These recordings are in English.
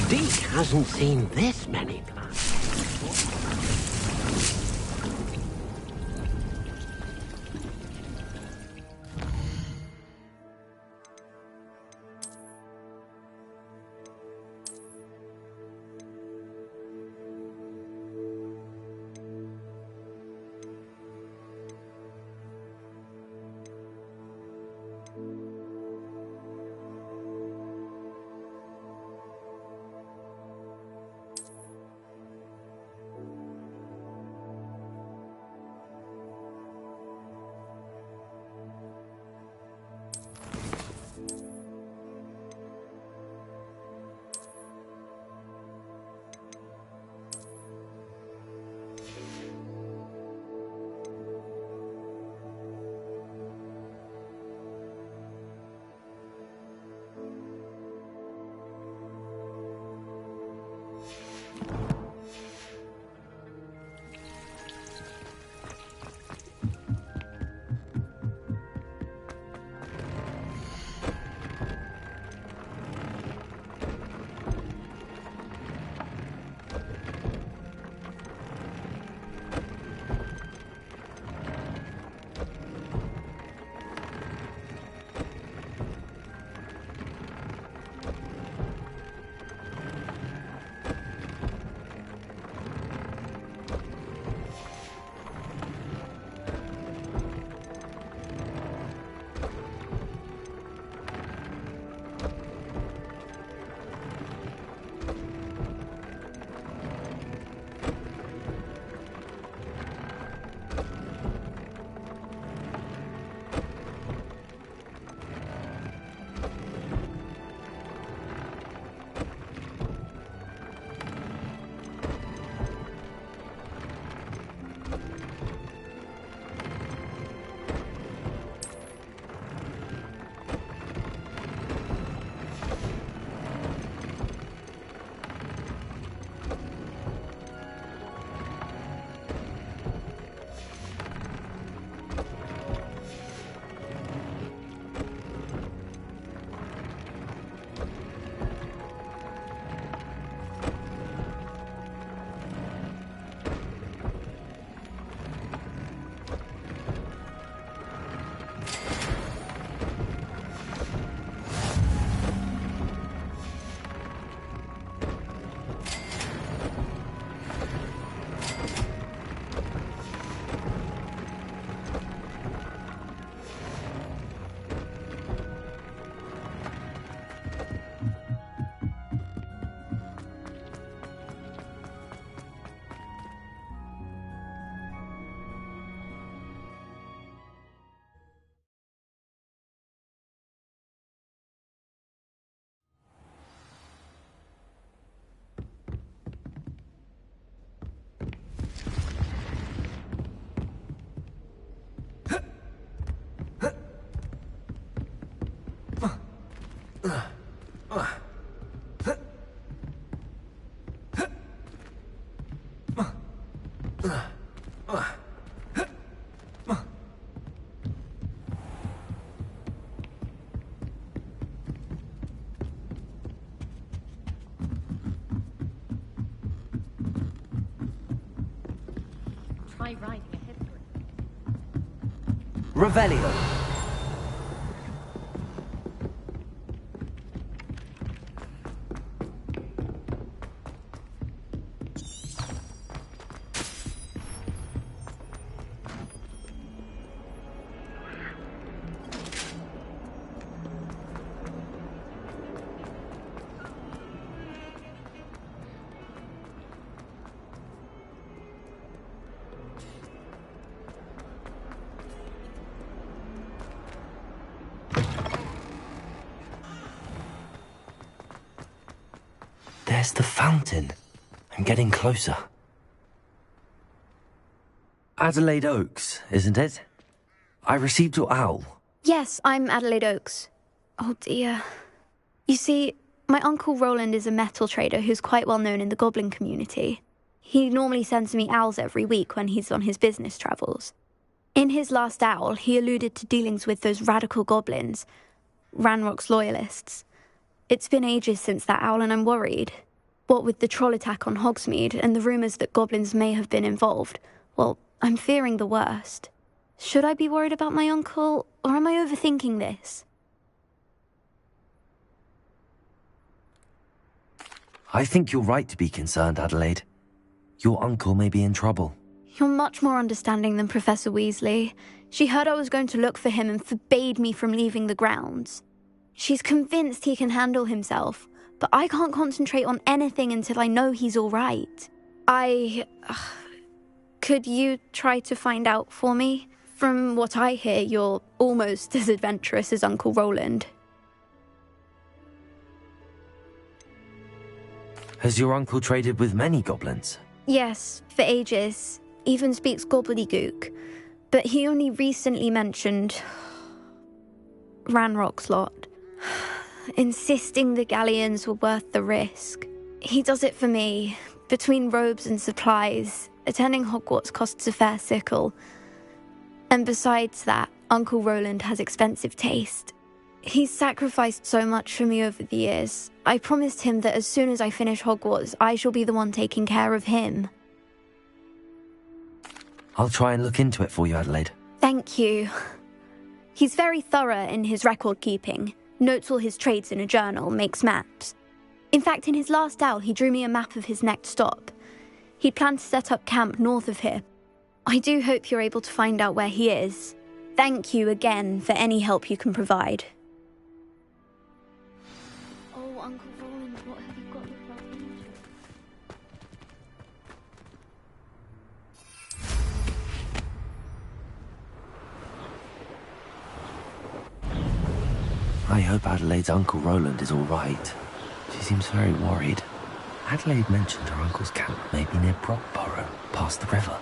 Deke hasn't seen this many plants. Try riding a hippogriff. Revelio. There's the fountain. I'm getting closer. Adelaide Oaks, isn't it? I received your owl. Yes, I'm Adelaide Oaks. Oh dear. You see, my Uncle Roland is a metal trader who's quite well known in the goblin community. He normally sends me owls every week when he's on his business travels. In his last owl, he alluded to dealings with those radical goblins, Ranrock's loyalists. It's been ages since that owl and I'm worried. What with the troll attack on Hogsmeade and the rumours that goblins may have been involved, well, I'm fearing the worst. Should I be worried about my uncle, or am I overthinking this? I think you're right to be concerned, Adelaide. Your uncle may be in trouble. You're much more understanding than Professor Weasley. She heard I was going to look for him and forbade me from leaving the grounds. She's convinced he can handle himself, but I can't concentrate on anything until I know he's all right. Could you try to find out for me? From what I hear, you're almost as adventurous as Uncle Roland. Has your uncle traded with many goblins? Yes, for ages. Even speaks gobbledygook. But he only recently mentioned Ranrock's lot, insisting the galleons were worth the risk. He does it for me. Between robes and supplies, attending Hogwarts costs a fair sickle. And besides that, Uncle Roland has expensive taste. He's sacrificed so much for me over the years. I promised him that as soon as I finish Hogwarts, I shall be the one taking care of him. I'll try and look into it for you, Adelaide. Thank you. He's very thorough in his record keeping, notes all his trades in a journal, makes maps. In fact, in his last owl, he drew me a map of his next stop. He planned to set up camp north of here. I do hope you're able to find out where he is. Thank you again for any help you can provide. Oh, Uncle Roland, what have you got yourself into? I hope Adelaide's Uncle Roland is all right. She seems very worried. Adelaide mentioned her uncle's camp may be near Brockborough, past the river.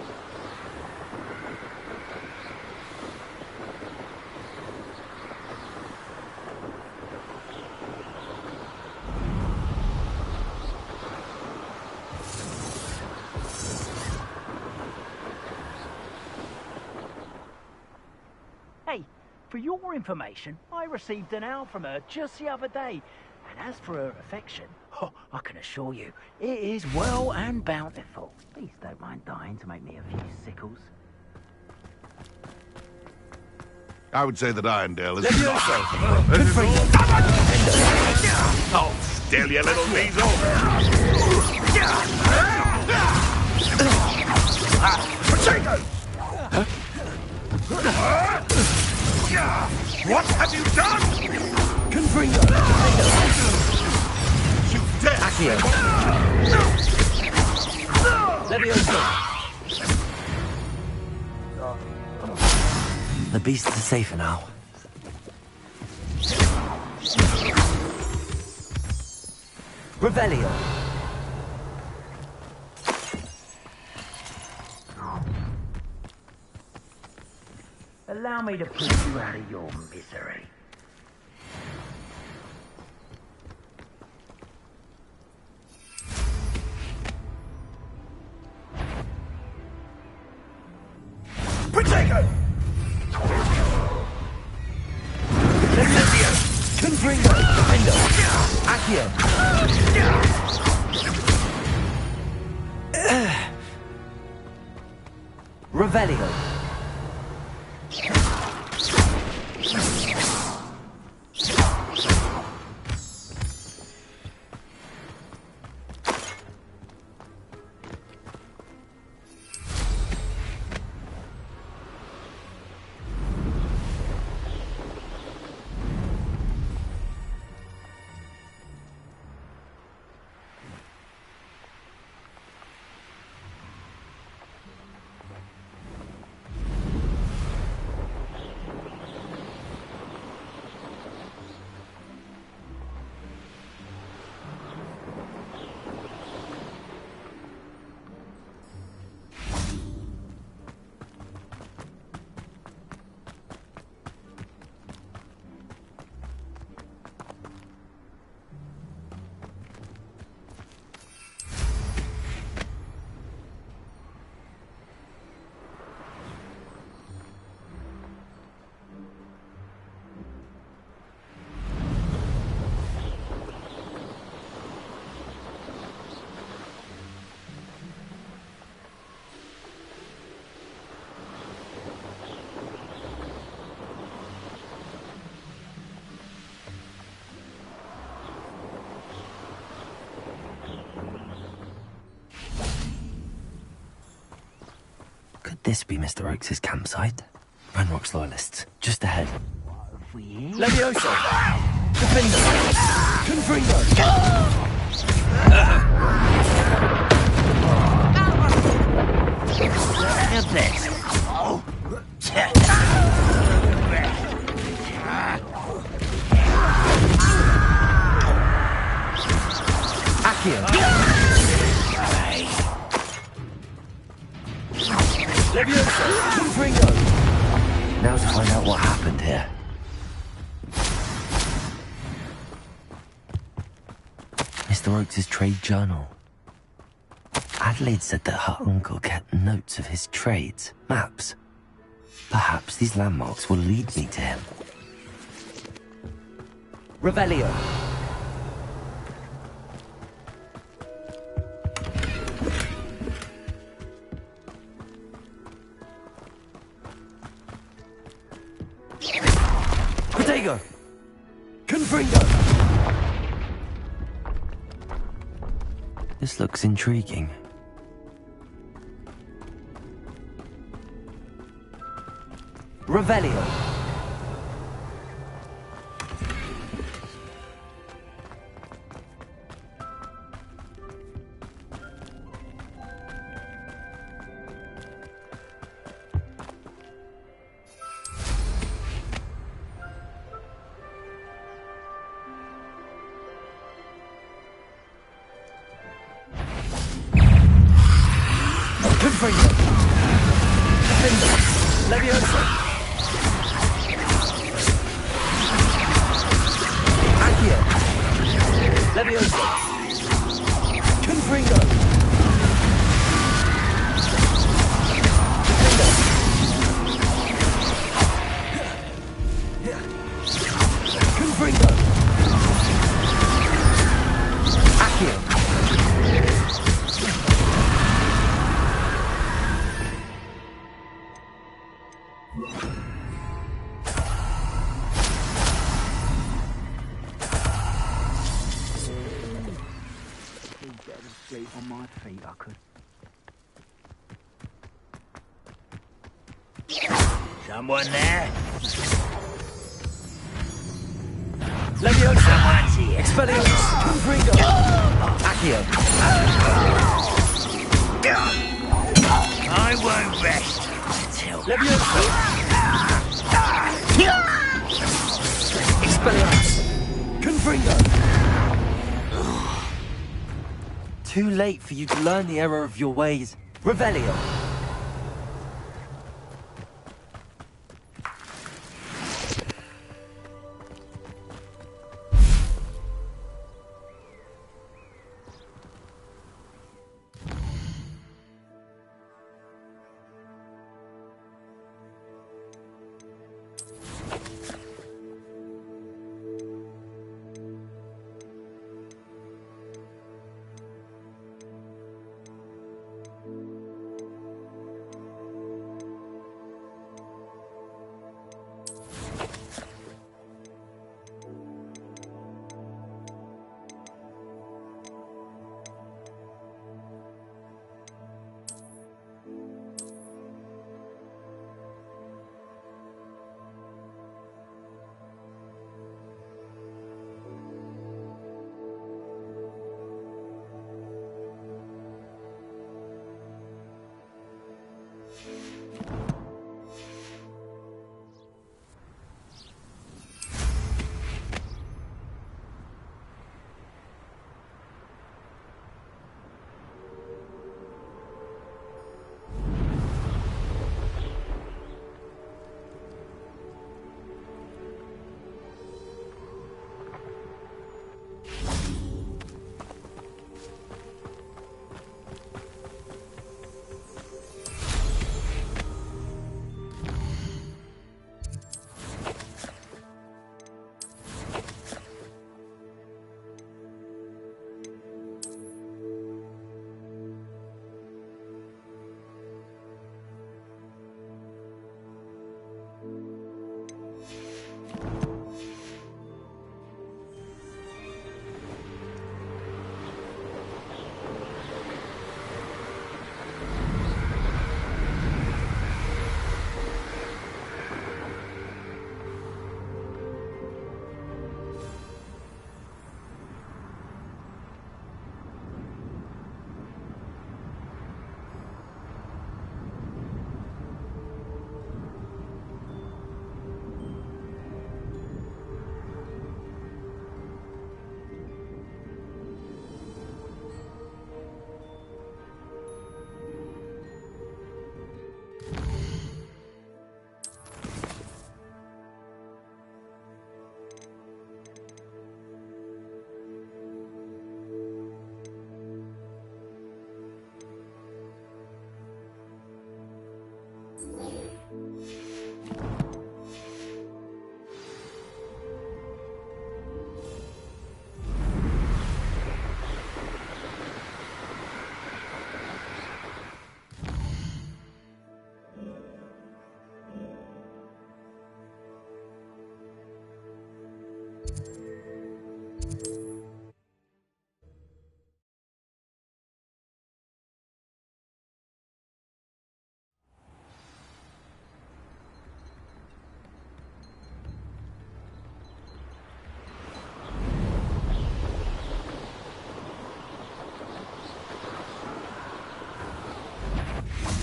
Hey, for your information, I received an owl from her just the other day. And as for her affection, I can assure you, it is well and bountiful. Please don't mind dying to make me a few sickles. I would say that Irondale is Let me not also. Good for you. Oh, still, you little weasel. Potato! What have you done? Confringo! You dare! Accio! Levioso! The beasts are safer now. Revelio! Allow me to put you out of your misery. Potato! Confringo! Defendo! Accio! Revelio! this be Mr. Oakes' campsite? Ranrock's loyalists, just ahead. Levioso! Defender! Confringo! Have this. Accio! Levioso! Confringo! Now to find out what happened here. Mr. Oakes' trade journal. Adelaide said that her uncle kept notes of his trades, maps. Perhaps these landmarks will lead me to him. Revelio! Protego! Confringo! This looks intriguing. Revelio! Confringo! Defender! Levioso! Accio! Levioso! Confringo! Defender! Confringo! Accio! On my feet, I could. Someone there? Levioso! Someone's here. Expelliarmus! Confringo! Accio! I won't rest until... Levioso! Expelliarmus! Confringo! Too late for you to learn the error of your ways. Revelio!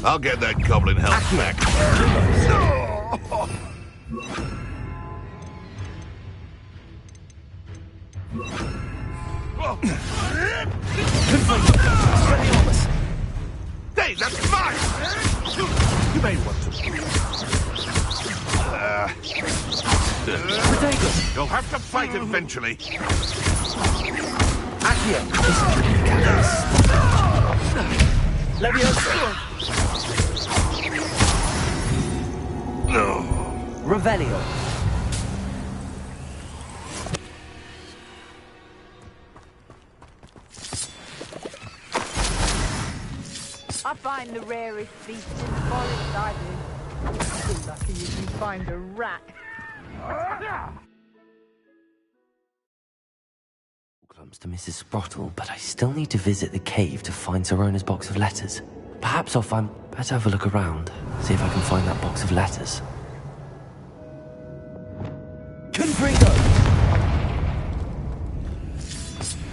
I'll get that goblin health back. Hey, that's mine! You may want to. You'll have to fight eventually. Accio! This could be the catalyst. Leviosa! Revelio! I find the rarest beast in the forest, I do. You're lucky you can find a rat. Clumps to Mrs. Sprottle, but I still need to visit the cave to find Zerona's box of letters. Perhaps I'll find... Better have a look around, see if I can find that box of letters. Confringo!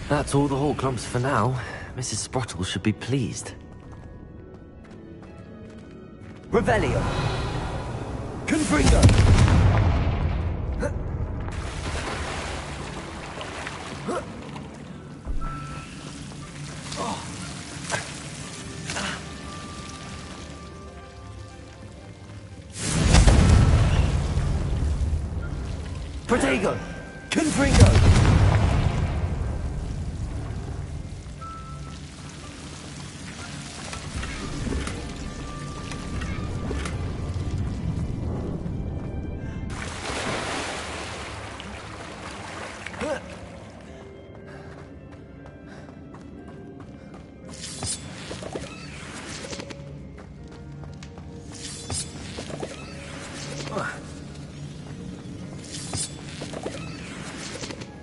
That's all the Hawk Clumps for now. Mrs. Sprottle should be pleased. Revelio! Confringo! Protego! Confringo!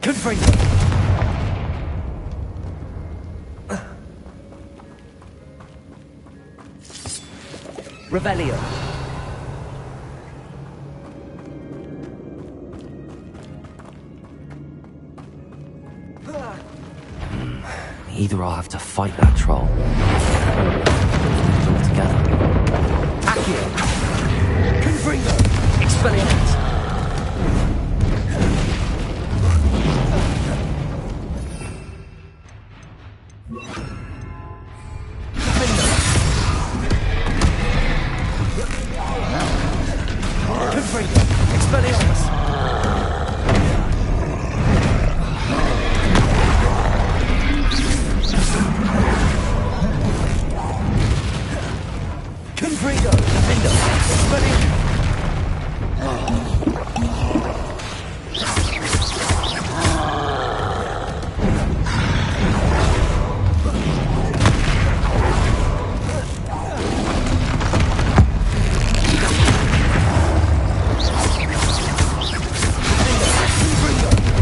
Confringo! Revelio! Either I'll have to fight that troll, all together. Accio! Confringo! Expelliarmus! Confringo! Expelliarmus! Confringo! Defendo!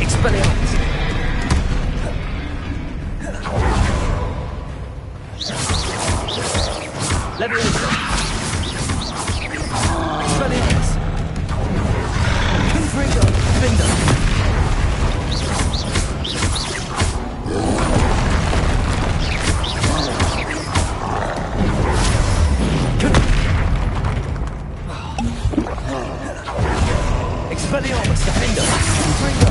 Expelliarmus! Leviosa! Expelliarmus! Confringo! Defendo! Expelliarmus! Defendo! Confringo!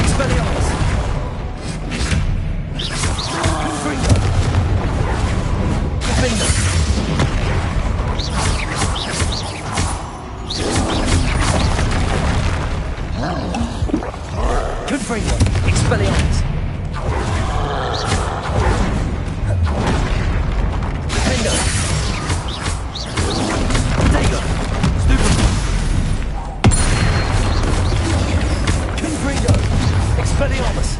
Expelliarmus! Confringo! Defendo! Confringo! Expelliarmus! Defendo! Protego! Stupid! Confringo! Expelliarmus!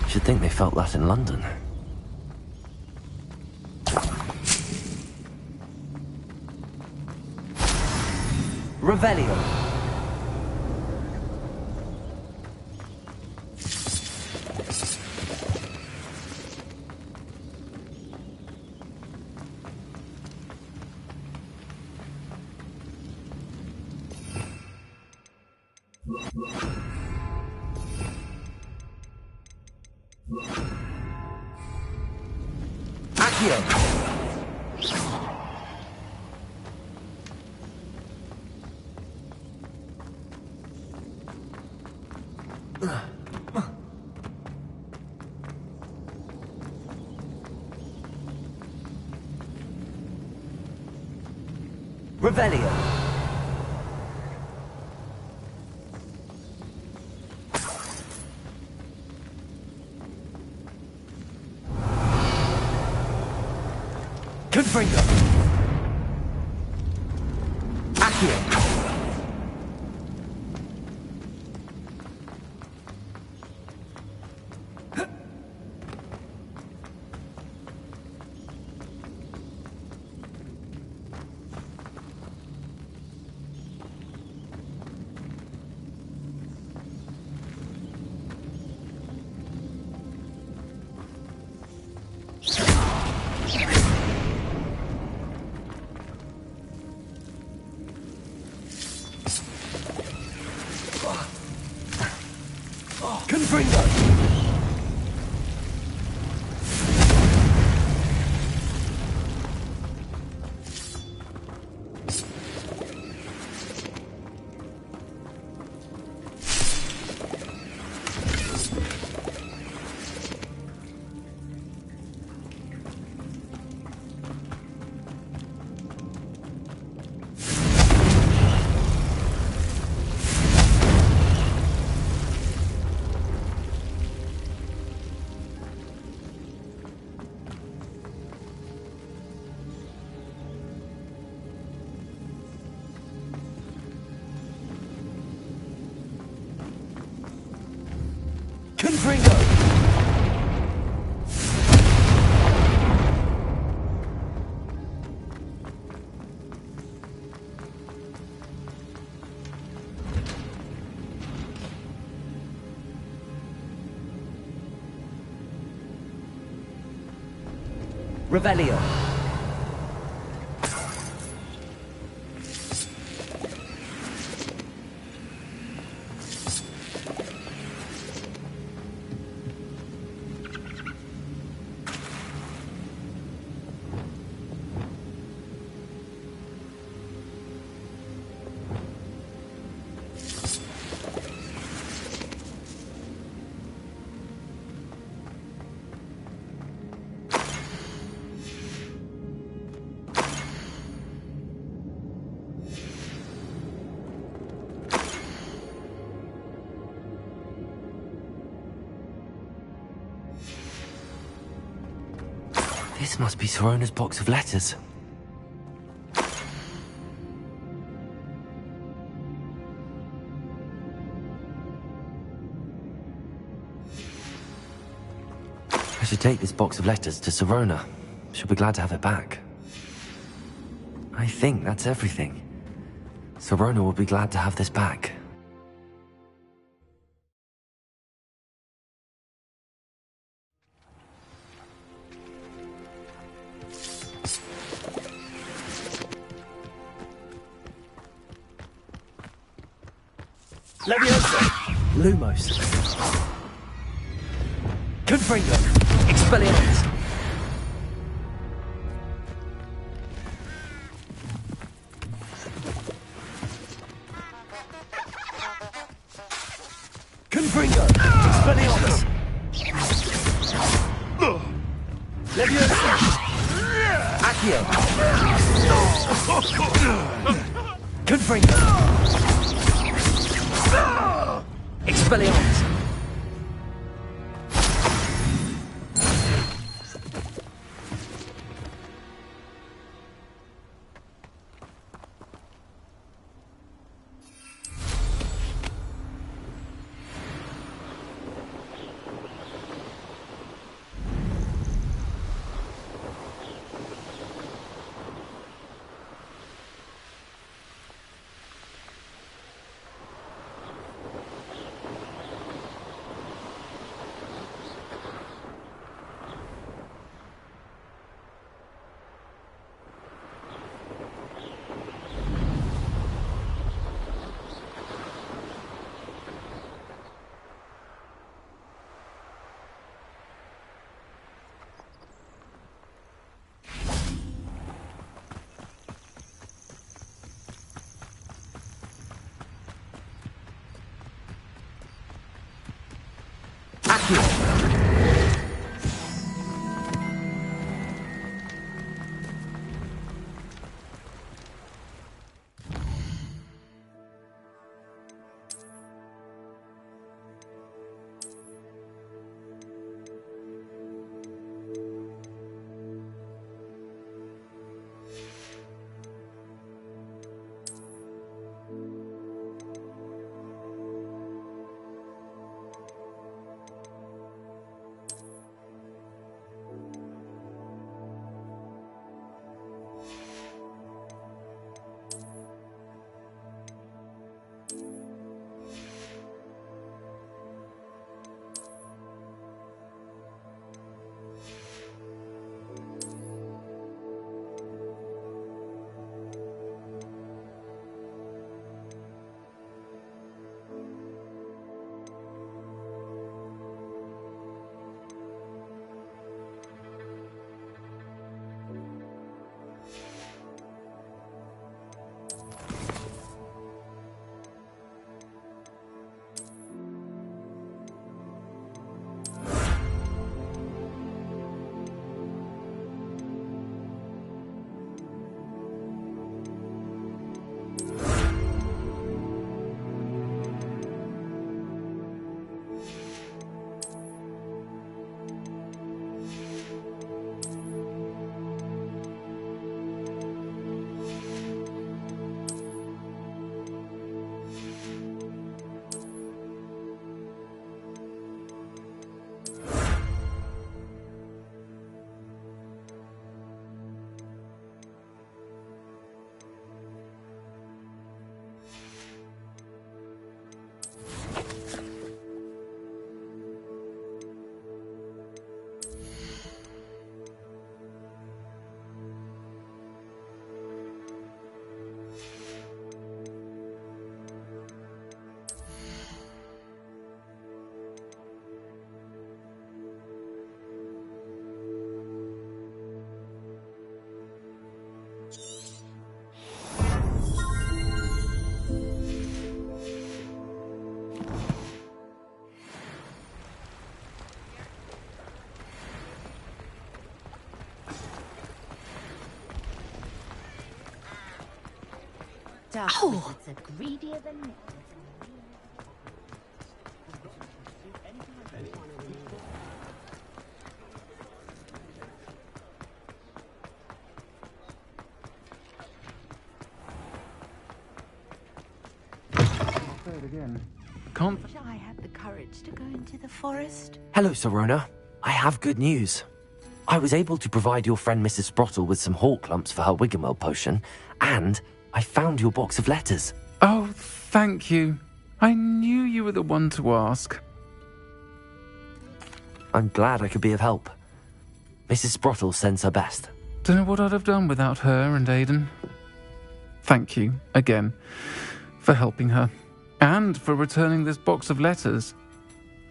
Should think they felt that in London. Revelio! Accio! Revelio! Confringo! Accio! Confringo! Confringo! Revelio! This must be Sorona's box of letters. I should take this box of letters to Sorona. She'll be glad to have it back. I think that's everything. Sorona will be glad to have this back. Leviosa! Lumos! Confringo! Expelliarmus! Confringo! Expelliarmus! Leviosa! Accio! Confringo! Expelliarmus! Oh. It's greedier than I had the courage to go into the forest. Hello, Sorona. I have good news. I was able to provide your friend Mrs. Sprottle with some hawk lumps for her Wiggenwell potion, and I found your box of letters. Oh, thank you. I knew you were the one to ask. I'm glad I could be of help. Mrs. Sprottle sends her best. Don't know what I'd have done without her and Aidan. Thank you, again, for helping her, and for returning this box of letters.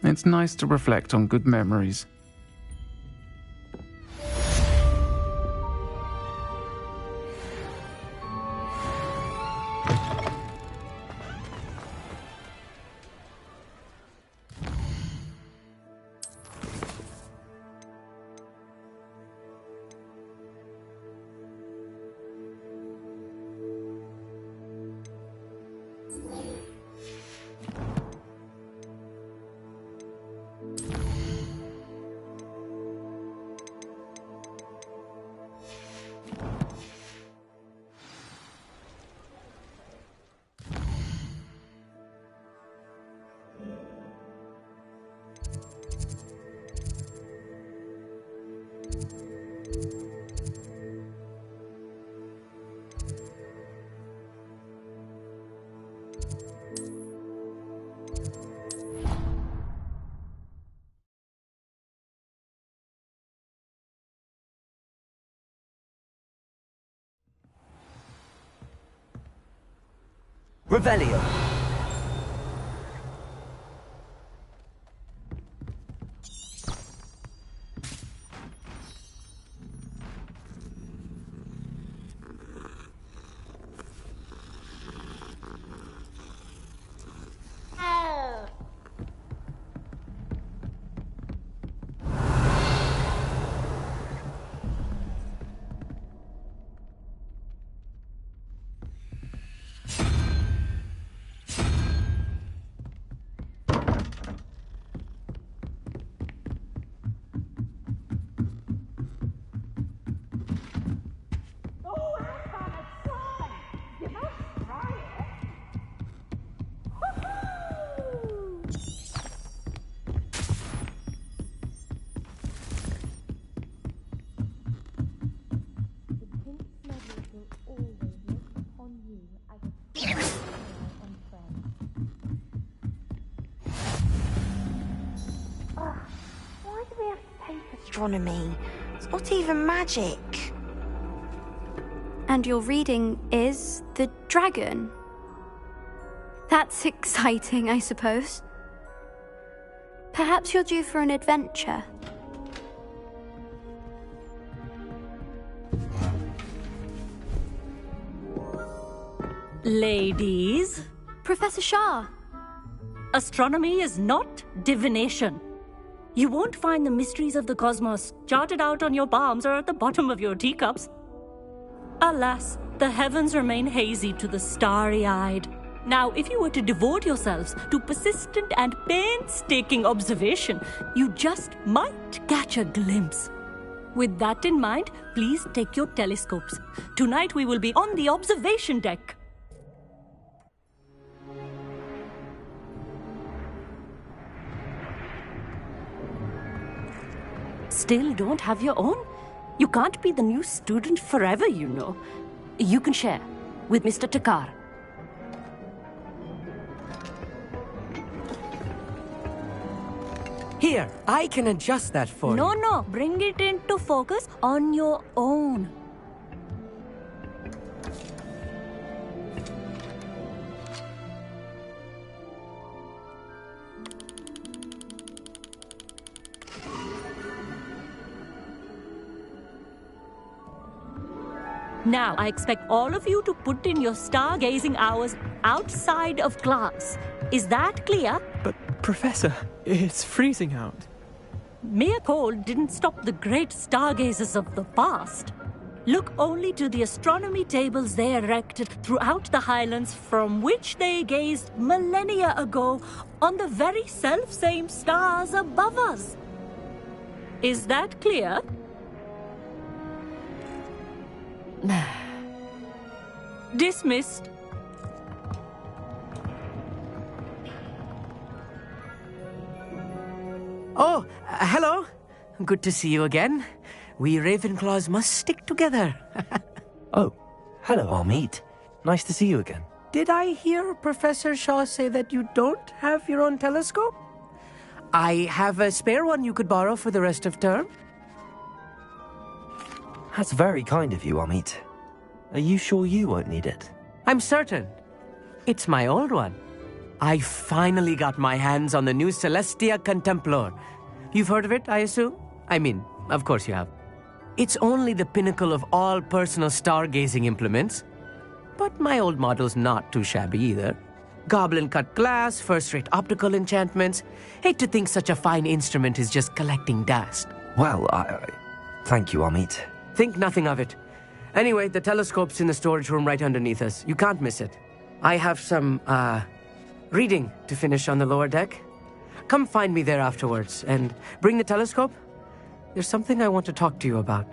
It's nice to reflect on good memories. Revelio. hate astronomy. It's not even magic. And your reading is the dragon. That's exciting, I suppose. Perhaps you're due for an adventure. Ladies, Professor Shah. astronomy is not divination. You won't find the mysteries of the cosmos charted out on your palms or at the bottom of your teacups. Alas, the heavens remain hazy to the starry-eyed. Now, if you were to devote yourselves to persistent and painstaking observation, you just might catch a glimpse. With that in mind, please take your telescopes. Tonight we will be on the observation deck. Still don't have your own? You can't be the new student forever, you know. You can share with Mr. Takar. Here, I can adjust that for you. No, bring it into focus on your own. Now, I expect all of you to put in your stargazing hours outside of class. Is that clear? But, Professor, it's freezing out. Mere cold didn't stop the great stargazers of the past. Look only to the astronomy tables they erected throughout the highlands from which they gazed millennia ago on the very self-same stars above us. Is that clear? Dismissed. Oh, hello. Good to see you again. We Ravenclaws must stick together. Oh, hello, Amit. Nice to see you again. Did I hear Professor Shaw say that you don't have your own telescope? I have a spare one you could borrow for the rest of term. That's very kind of you, Amit. Are you sure you won't need it? I'm certain. It's my old one. I finally got my hands on the new Celestia Contemplar. You've heard of it, I assume? I mean, of course you have. It's only the pinnacle of all personal stargazing implements. But my old model's not too shabby either. Goblin-cut glass, first-rate optical enchantments. Hate to think such a fine instrument is just collecting dust. Well, thank you, Amit. Think nothing of it. Anyway, the telescope's in the storage room right underneath us. You can't miss it. I have some, reading to finish on the lower deck. Come find me there afterwards, and bring the telescope. There's something I want to talk to you about.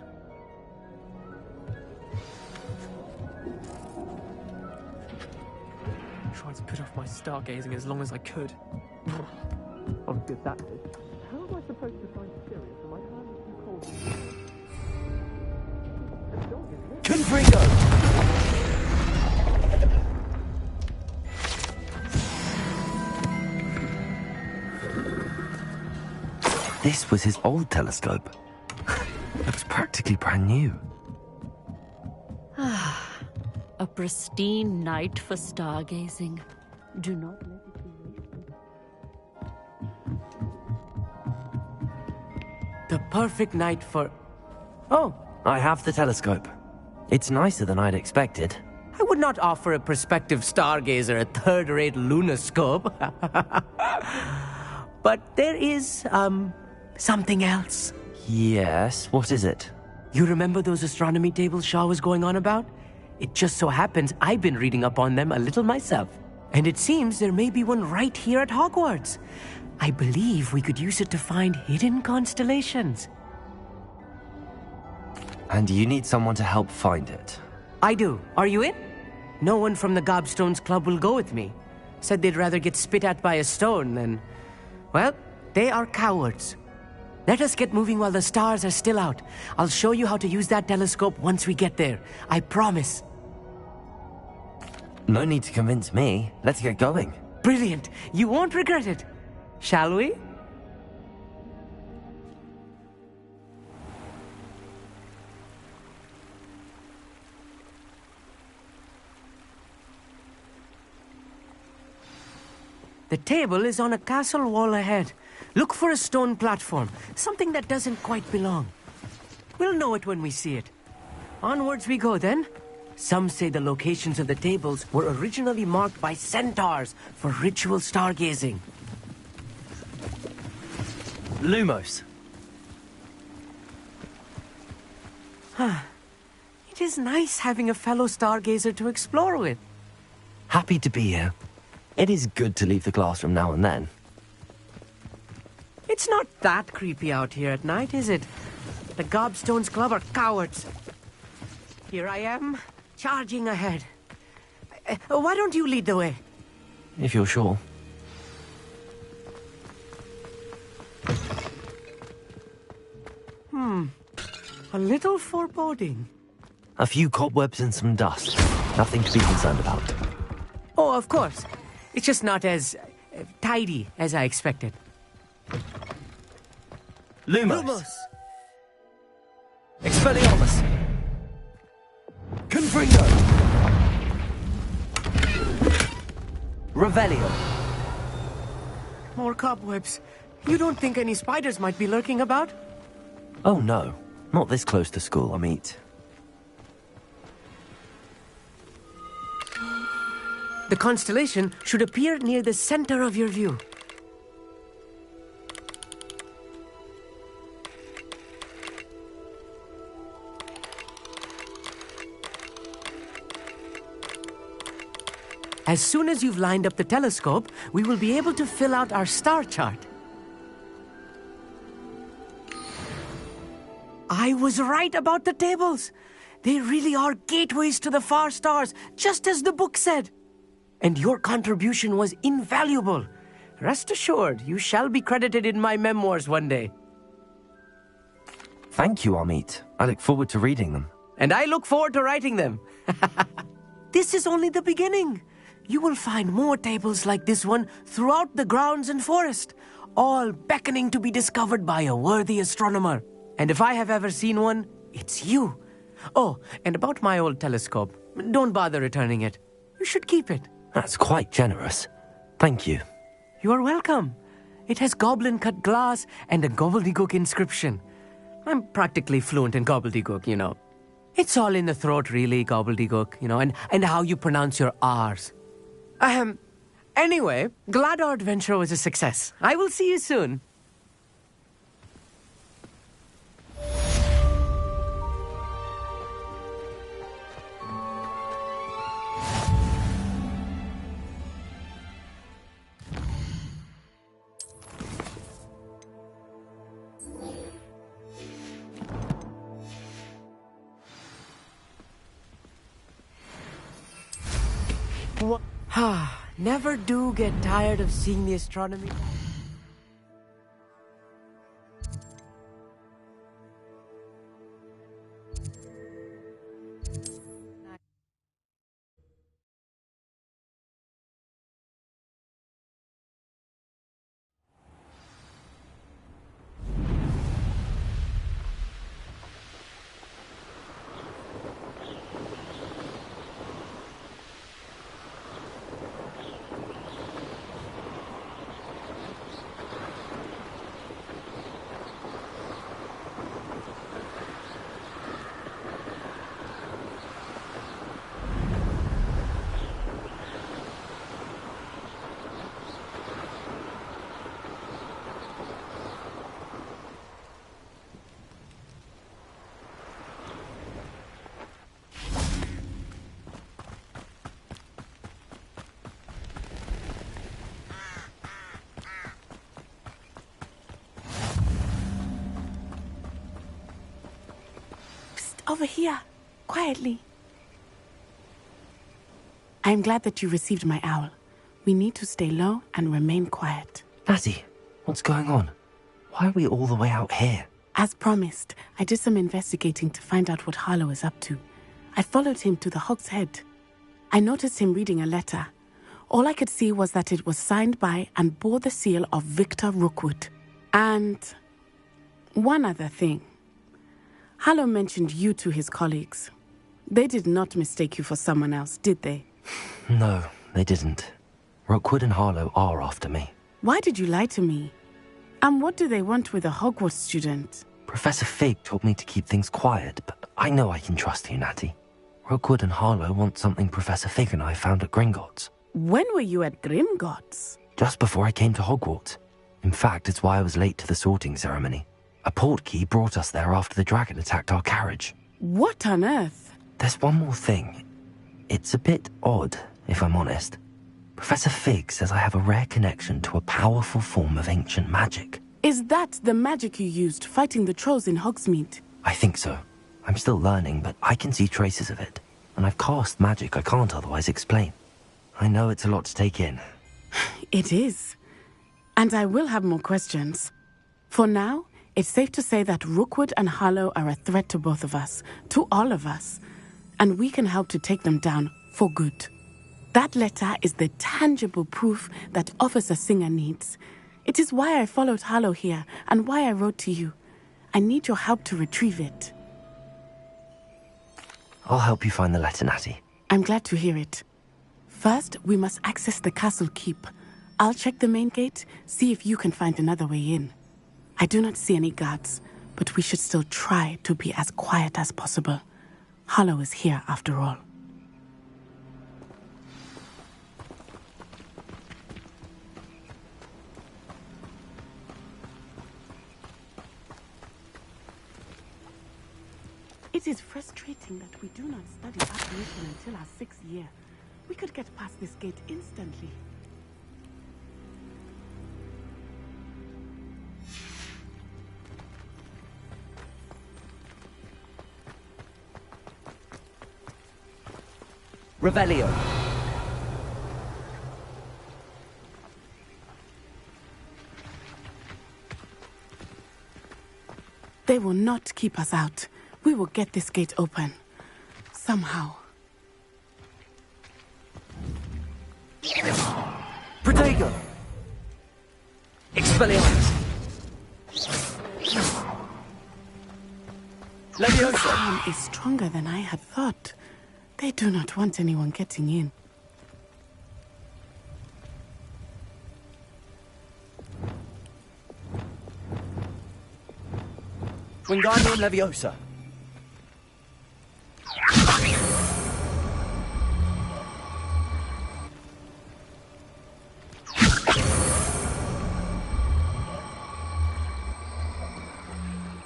I tried to put off my stargazing as long as I could. Oh, good that did. How am I supposed to find Sirius when my hand is too cold? Confringo! This was his old telescope. Looks practically brand new. A pristine night for stargazing. Do not let it be wasted. The perfect night for... Oh, I have the telescope. It's nicer than I'd expected. I would not offer a prospective stargazer a third-rate lunoscope. But there is, something else. Yes, what is it? You remember those astronomy tables Shaw was going on about? It just so happens I've been reading up on them a little myself. And it seems there may be one right here at Hogwarts. I believe we could use it to find hidden constellations. And you need someone to help find it. I do. Are you in? No one from the Gobstones Club will go with me. Said they'd rather get spit at by a stone than... Well, they are cowards. Let us get moving while the stars are still out. I'll show you how to use that telescope once we get there. I promise. No need to convince me. Let's get going. Brilliant. You won't regret it. Shall we? The table is on a castle wall ahead. Look for a stone platform, something that doesn't quite belong. We'll know it when we see it. Onwards we go then. Some say the locations of the tables were originally marked by centaurs for ritual stargazing. Lumos. It is nice having a fellow stargazer to explore with. Happy to be here. It is good to leave the classroom now and then. It's not that creepy out here at night, is it? The Gobstones Club are cowards. Here I am, charging ahead. Why don't you lead the way? If you're sure. A little foreboding. A few cobwebs and some dust. Nothing to be concerned about. Oh, of course. It's just not as tidy as I expected. Lumos. Expelliarmus. Confringo. Revelio. More cobwebs. You don't think any spiders might be lurking about? Oh no, not this close to school, Amit. The constellation should appear near the center of your view. As soon as you've lined up the telescope, we will be able to fill out our star chart. I was right about the tables. They really are gateways to the far stars, just as the book said. And your contribution was invaluable. Rest assured, you shall be credited in my memoirs one day. Thank you, Amit. I look forward to reading them. And I look forward to writing them. This is only the beginning. You will find more tables like this one throughout the grounds and forest, all beckoning to be discovered by a worthy astronomer. And if I have ever seen one, it's you. Oh, and about my old telescope, don't bother returning it. You should keep it. That's quite generous. Thank you. You are welcome. It has goblin-cut glass and a gobbledygook inscription. I'm practically fluent in gobbledygook, you know. It's all in the throat, really, gobbledygook, you know, and how you pronounce your R's. Anyway, glad our adventure was a success. I will see you soon. Never do get tired of seeing the astronomy. Over here, quietly. I am glad that you received my owl. We need to stay low and remain quiet. Natty, what's going on? Why are we all the way out here? As promised, I did some investigating to find out what Harlow is up to. I followed him to the Hog's Head. I noticed him reading a letter. All I could see was that it was signed by and bore the seal of Victor Rookwood. And one other thing. Harlow mentioned you to his colleagues. They did not mistake you for someone else, did they? No, they didn't. Rookwood and Harlow are after me. Why did you lie to me? And what do they want with a Hogwarts student? Professor Fig told me to keep things quiet, but I know I can trust you, Natty. Rookwood and Harlow want something Professor Fig and I found at Gringotts. When were you at Gringotts? Just before I came to Hogwarts. In fact, it's why I was late to the sorting ceremony. A portkey brought us there after the dragon attacked our carriage. What on earth? There's one more thing. It's a bit odd, if I'm honest. Professor Fig says I have a rare connection to a powerful form of ancient magic. Is that the magic you used fighting the trolls in Hogsmeade? I think so. I'm still learning, but I can see traces of it. And I've cast magic I can't otherwise explain. I know it's a lot to take in. It is. And I will have more questions. For now, it's safe to say that Rookwood and Harlow are a threat to both of us, to all of us. And we can help to take them down for good. That letter is the tangible proof that Officer Singer needs. It is why I followed Harlow here and why I wrote to you. I need your help to retrieve it. I'll help you find the letter, Natty. I'm glad to hear it. First, we must access the castle keep. I'll check the main gate, see if you can find another way in. I do not see any guards, but we should still try to be as quiet as possible. Harlow is here after all. It is frustrating that we do not study apparition until our 6th year. We could get past this gate instantly. Revelio. They will not keep us out. We will get this gate open. Somehow. Protego! Expelliarmus! This Leviosa! arm is stronger than I had thought. They do not want anyone getting in. Wingardium Leviosa!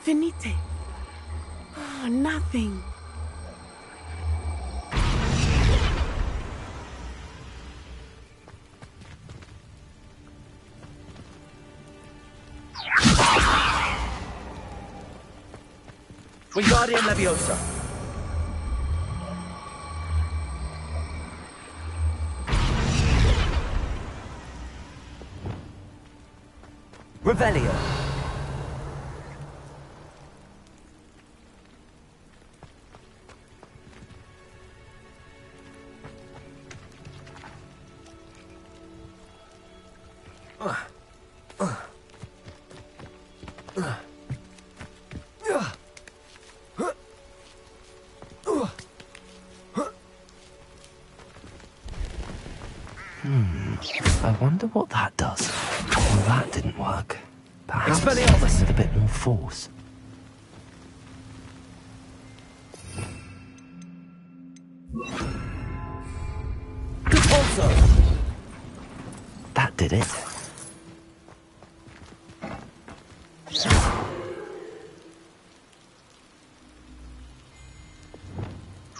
Finite. Oh, nothing. Wingardium Leviosa! Revelio! I wonder what that does. Well, that didn't work. Perhaps Expelliarmus! with a bit more force. Repulso! That did it.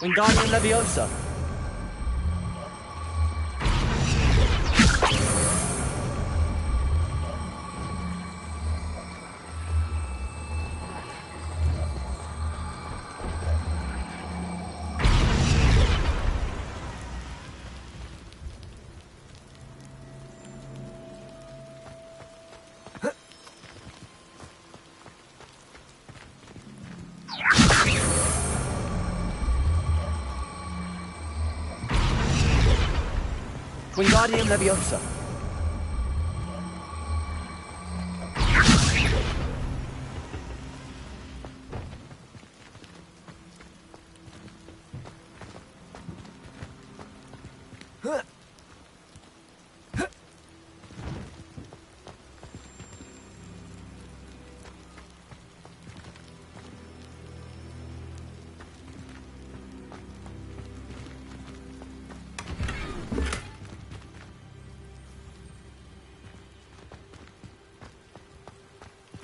Wingardium Leviosa! Wingardium Leviosa!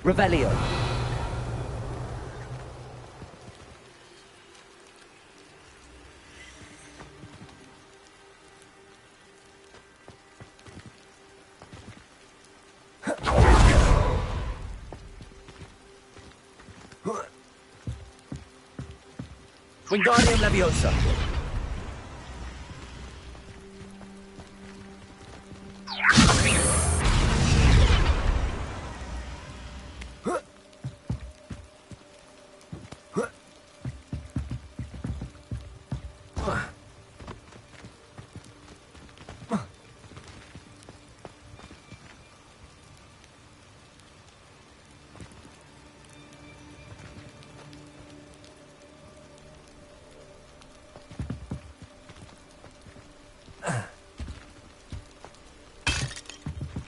Revelio. Wingardium Leviosa.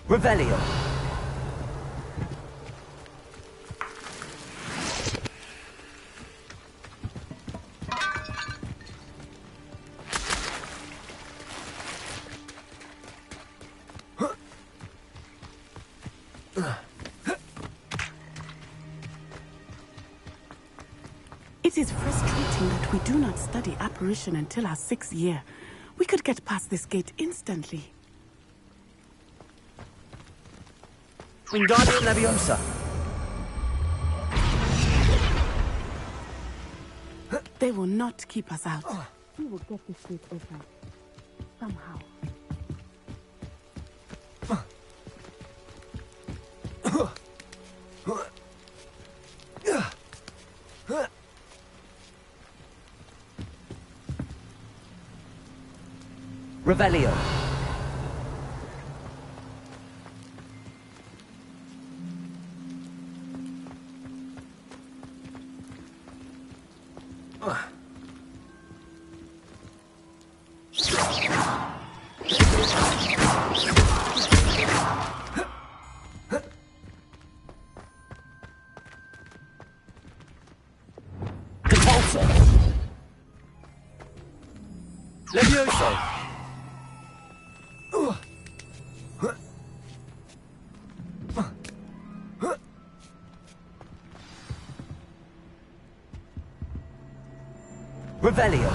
Revelio. It is frustrating that we do not study apparition until our 6th year. We could get past this gate instantly. Wingardium Leviosa. They will not keep us out. We will get this gate open. Somehow. Revelio. Levioso. Revelio.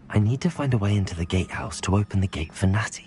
I need to find a way into the gatehouse to open the gate for Natty.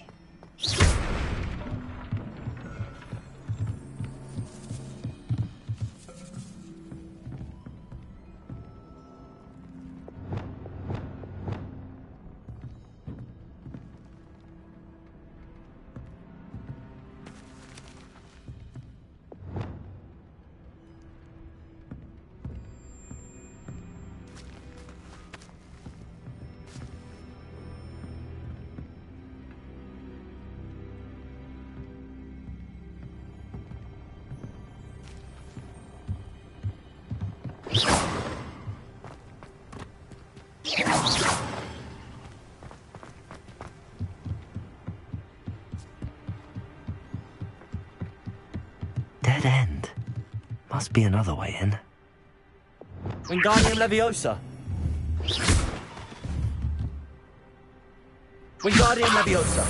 Dead end. Must be another way in. Wingardium Leviosa. Wingardium Leviosa.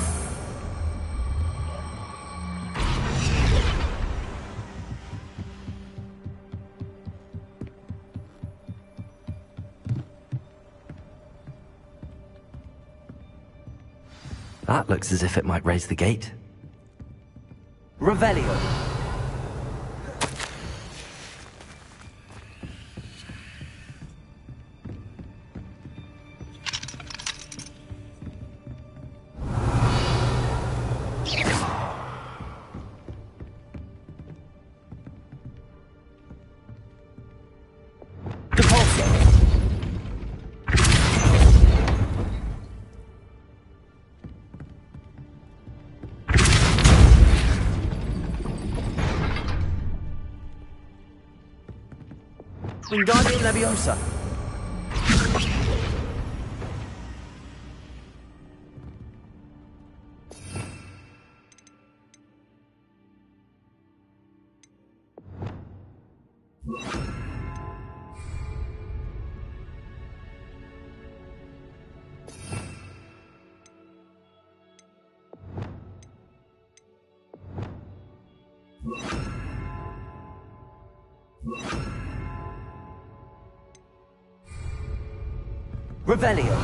That looks as if it might raise the gate. Revelio. Wingardium Leviosa. Revelio.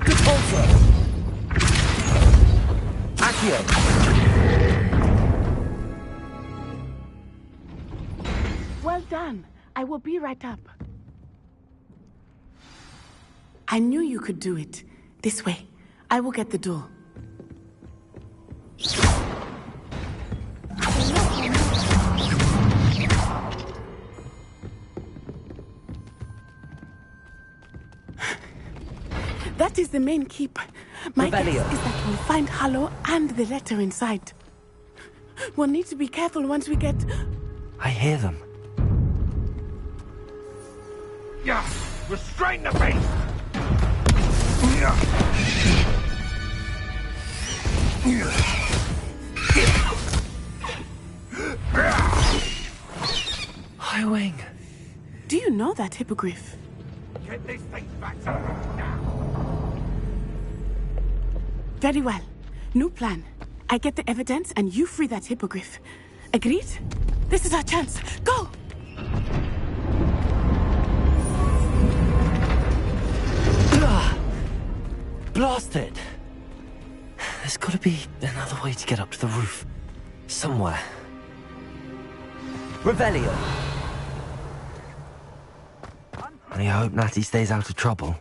Repulsor. Accio. Well done. I will be right up. I knew you could do it. This way. I will get the door. That is the main keep. My guess is that we'll find Harlow and the letter inside. We'll need to be careful once we get... I hear them. Yeah, restrain the beast! High Wing. Do you know that hippogriff? Get this thing back to me now. Very well. New plan. I get the evidence and you free that hippogriff. Agreed? This is our chance. Go! Blasted! There's gotta be another way to get up to the roof. Somewhere. Revelio! I hope Natty stays out of trouble.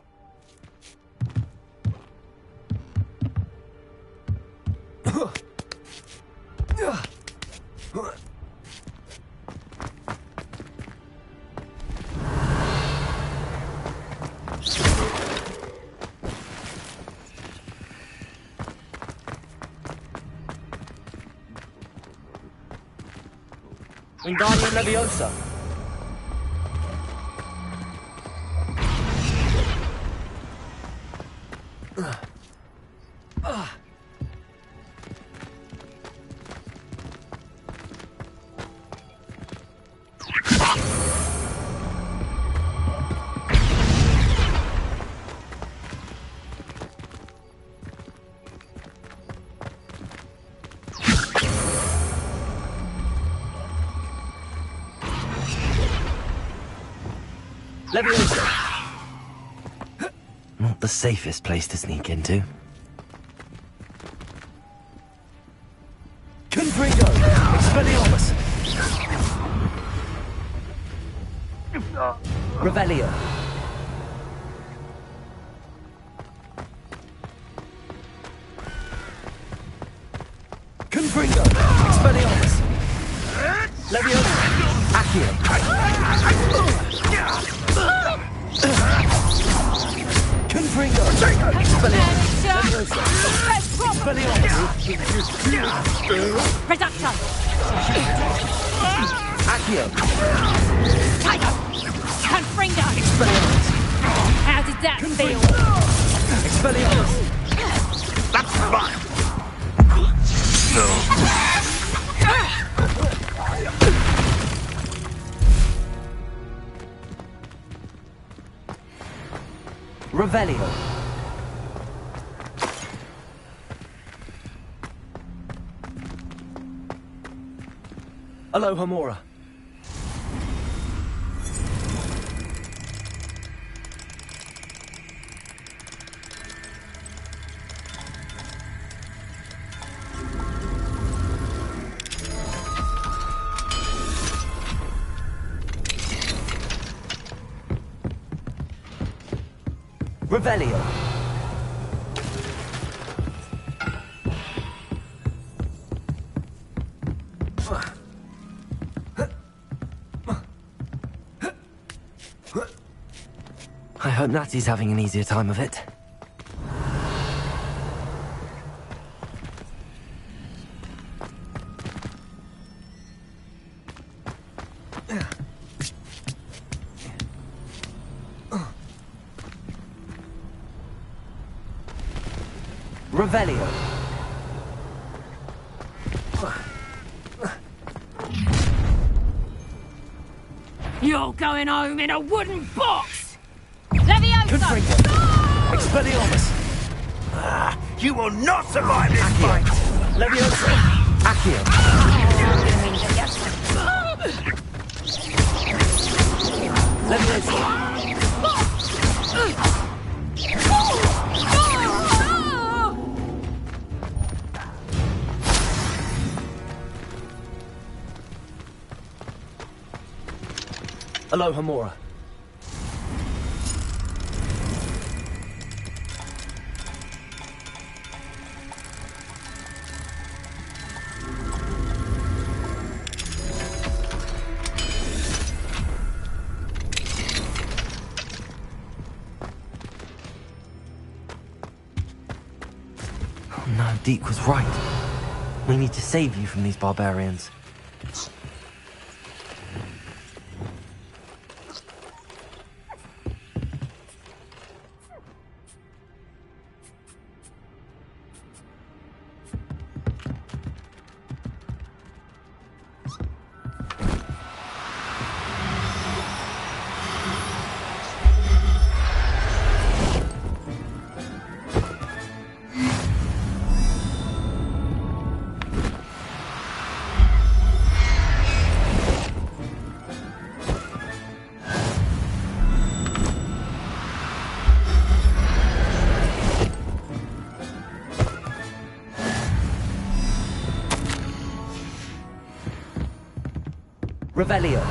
Wingardium Leviosa. Leviosa. Not the safest place to sneak into. Confringo. Expelliarmus. Revelio. Confringo. Expelliarmus. Leviosa. Accio. Confringo. Expelliarmus. Reduction! Accio. Confringo! Expelliarmus. How did that feel? Expelliarmus. That's fine. No. Revelio. Aloha Mora. Revelio. I hope Natty's having an easier time of it. Revelio. You're going home in a wooden box! Leviosa! Confringo. Expelliarmus. You will not survive this fight! Leviosa. Accio. Leviosa. Aloha, Mora. Oh no, Deke was right. We need to save you from these barbarians. Revelio.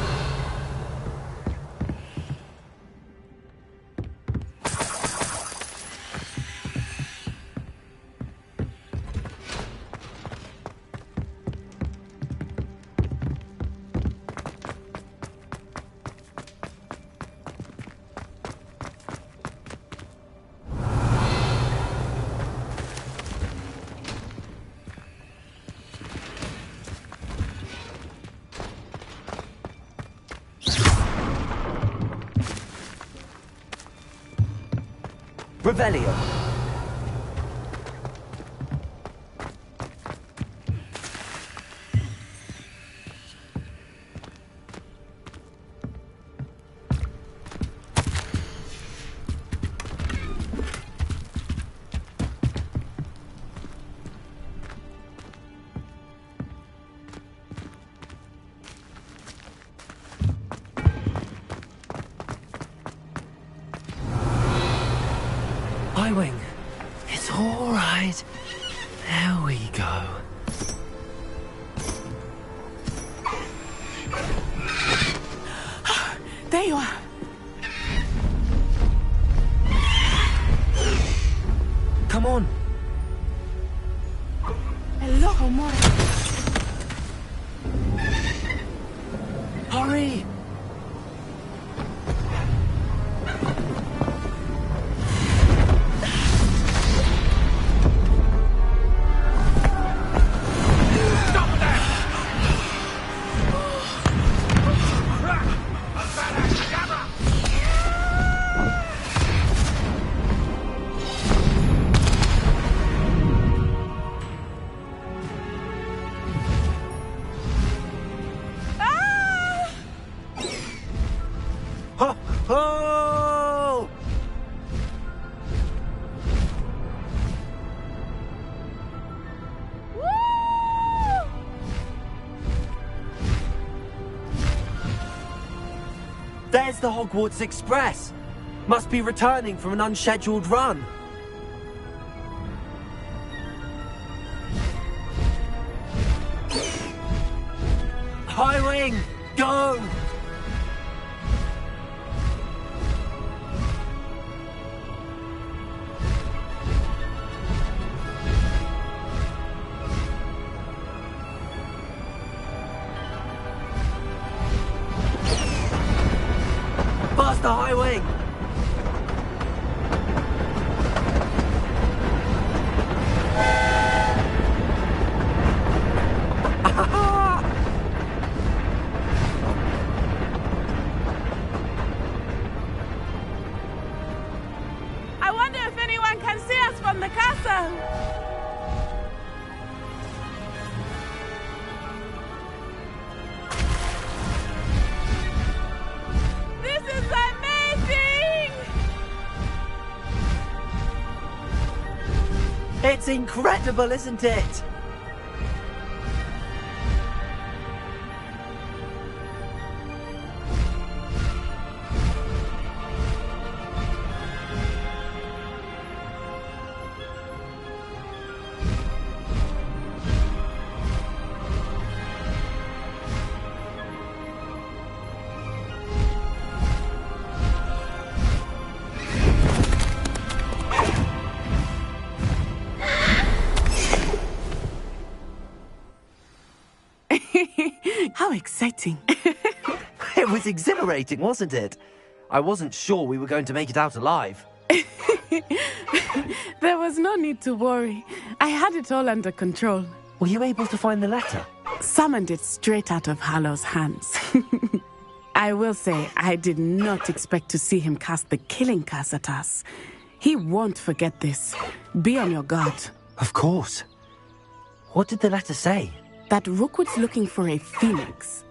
Revelio. Wing. It's all right. There we go. There you are. Come on. Hello, Mora. Hurry. There's the Hogwarts Express. Must be returning from an unscheduled run. High Wing, go! Faster, High Wing! I wonder if anyone can see us from the castle. This is amazing! It's incredible, isn't it? How exciting. It was exhilarating, wasn't it? I wasn't sure we were going to make it out alive. There was no need to worry. I had it all under control. Were you able to find the letter? Summoned it straight out of Hallow's hands. I will say, I did not expect to see him cast the killing curse at us. He won't forget this. Be on your guard. Of course. What did the letter say? That Rookwood's looking for a phoenix.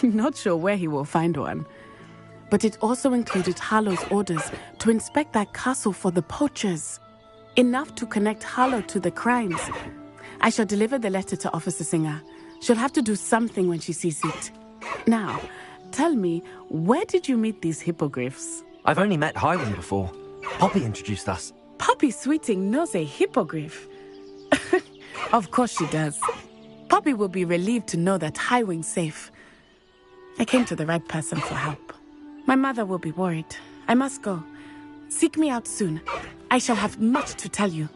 Not sure where he will find one. But it also included Hallow's orders to inspect that castle for the poachers. Enough to connect Hallow to the crimes. I shall deliver the letter to Officer Singer. She'll have to do something when she sees it. Now, tell me, where did you meet these hippogriffs? I've only met Highwing before. Poppy introduced us. Poppy Sweeting knows a hippogriff. Of course she does. Poppy will be relieved to know that Highwing's safe. I came to the right person for help. My mother will be worried. I must go. Seek me out soon. I shall have much to tell you.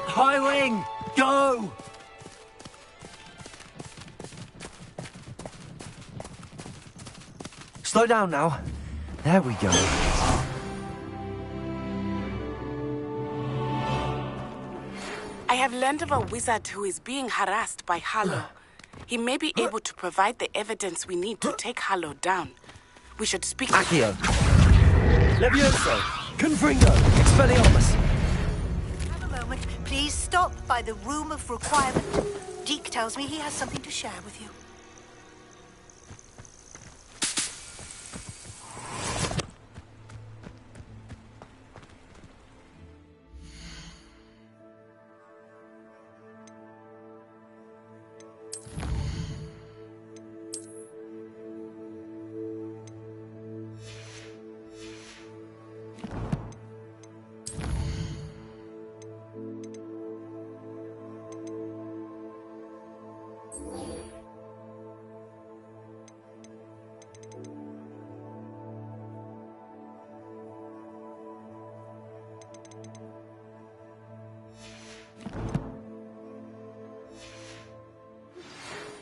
Highwing, go! Slow down now. There we go. I have learned of a wizard who is being harassed by Hallow. He may be able to provide the evidence we need to take Hallow down. We should speak to Accio. Levioso. Confringo. Expelliarmus. Have a moment. Please stop by the room of requirement. Deke tells me he has something to share with you.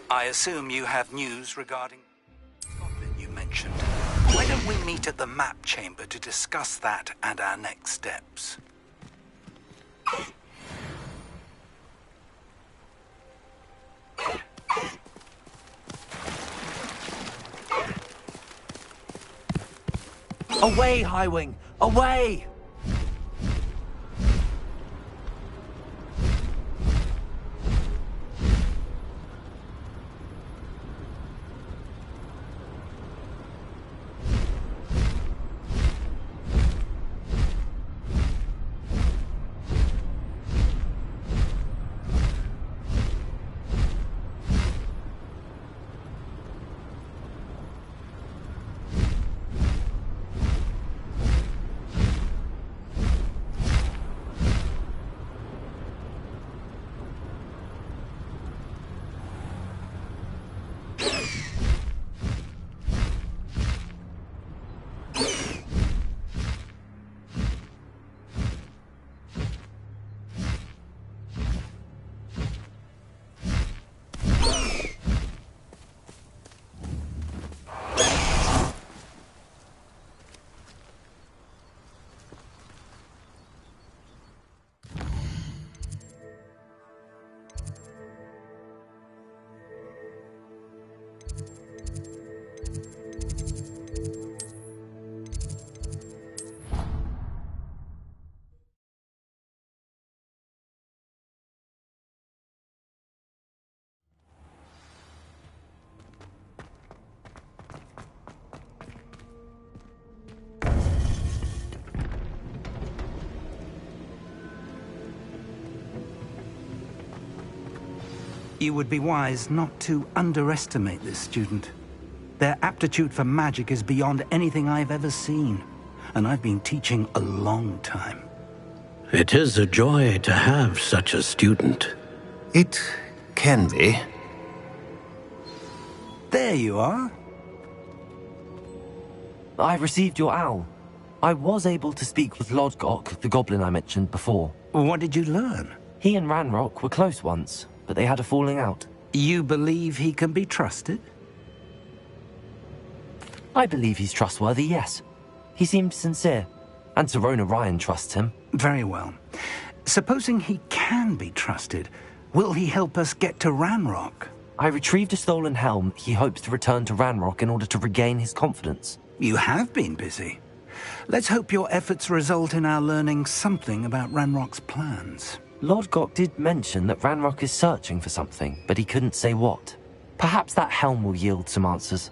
I assume you have news regarding the goblin you mentioned. Why don't we meet at the map chamber to discuss that and our next steps? Away, Highwing! Away! You would be wise not to underestimate this student. Their aptitude for magic is beyond anything I've ever seen, and I've been teaching a long time. It is a joy to have such a student. It can be. There you are. I received your owl. I was able to speak with Lodgok, the goblin I mentioned before. What did you learn? He and Ranrock were close once, but they had a falling out. You believe he can be trusted? I believe he's trustworthy, yes. He seemed sincere, and Serona Ryan trusts him. Very well. Supposing he can be trusted, will he help us get to Ranrock? I retrieved a stolen helm. He hopes to return to Ranrock in order to regain his confidence. You have been busy. Let's hope your efforts result in our learning something about Ranrock's plans. Lodgok did mention that Ranrock is searching for something, but he couldn't say what. Perhaps that helm will yield some answers.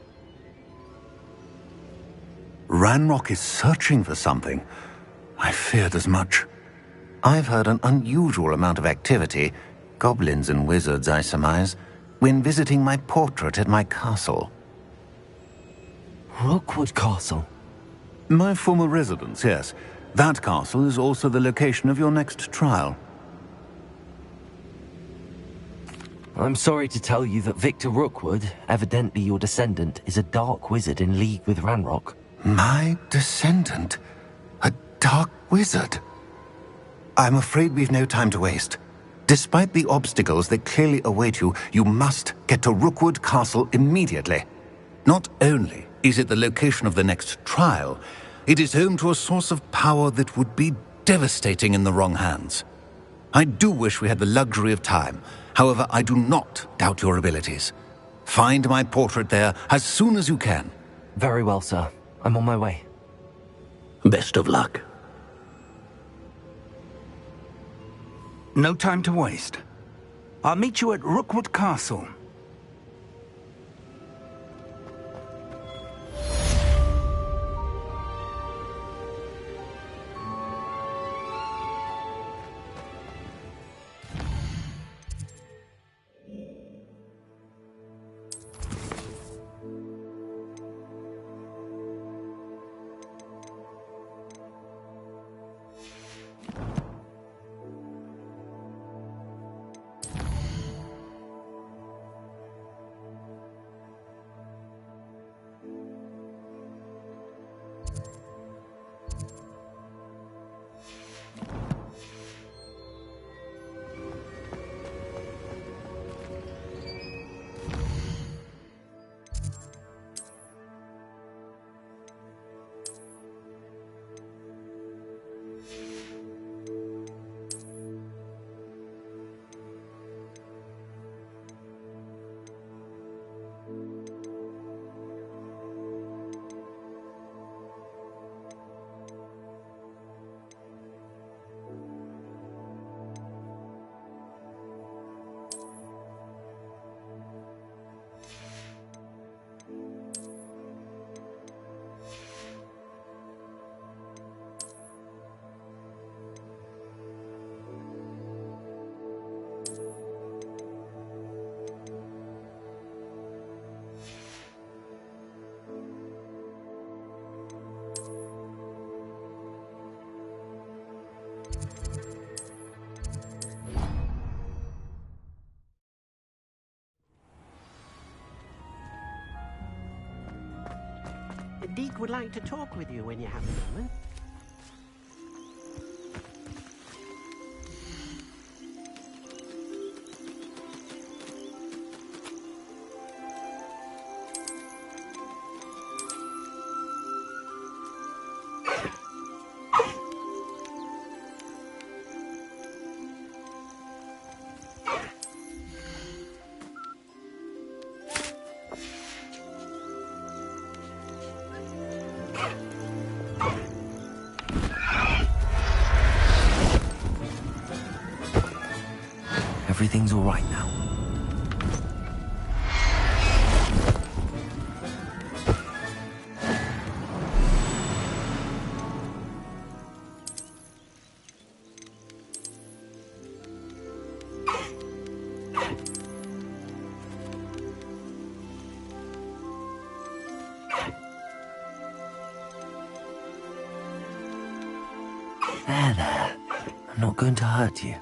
Ranrock is searching for something. I feared as much. I've heard an unusual amount of activity, goblins and wizards, I surmise, when visiting my portrait at my castle. Rookwood Castle? My former residence, yes. That castle is also the location of your next trial. I'm sorry to tell you that Victor Rookwood, evidently your descendant, is a dark wizard in league with Ranrock. My descendant? A dark wizard? I'm afraid we've no time to waste. Despite the obstacles that clearly await you, you must get to Rookwood Castle immediately. Not only is it the location of the next trial, it is home to a source of power that would be devastating in the wrong hands. I do wish we had the luxury of time. However, I do not doubt your abilities. Find my portrait there as soon as you can. Very well, sir. I'm on my way. Best of luck. No time to waste. I'll meet you at Rookwood Castle. Deke would like to talk with you when you have a moment. Everything's all right now. There. I'm not going to hurt you.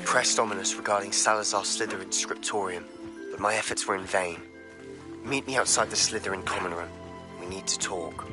pressed Ominous regarding Salazar Slytherin's scriptorium, but my efforts were in vain. Meet me outside the Slytherin common room. We need to talk.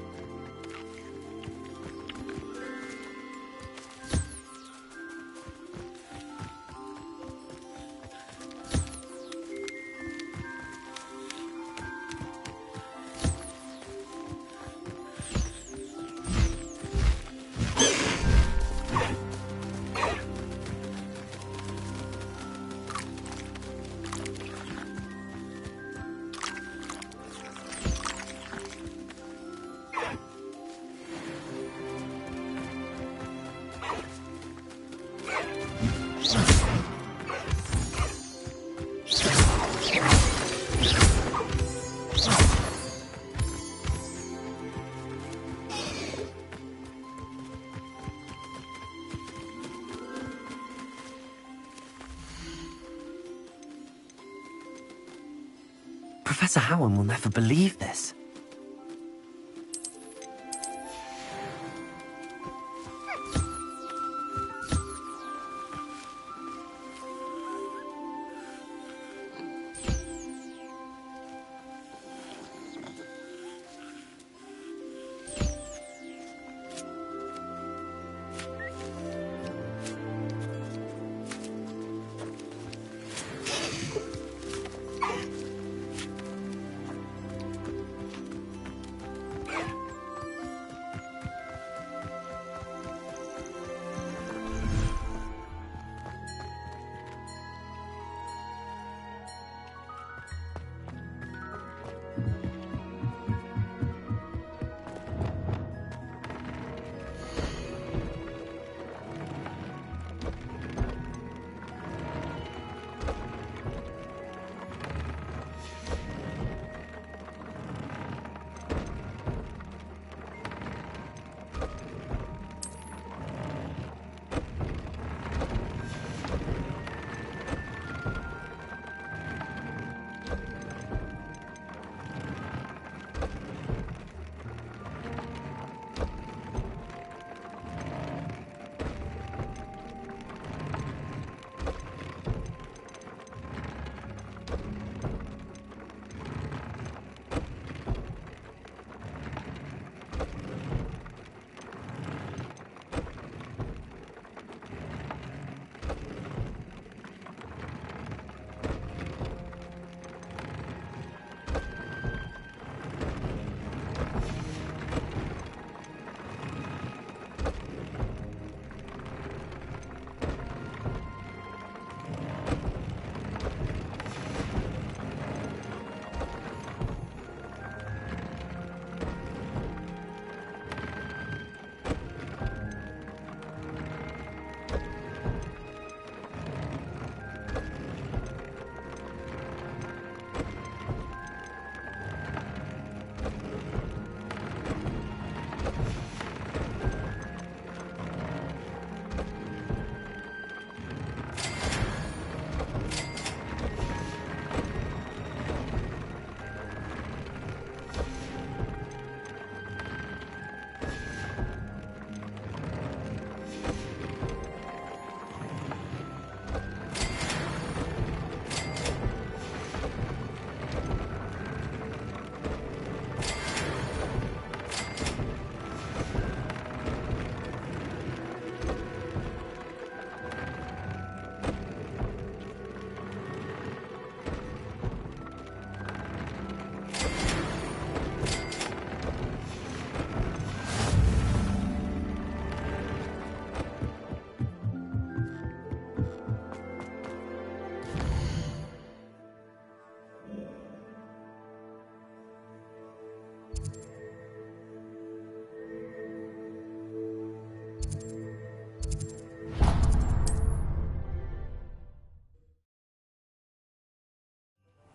Professor Howard will never believe this.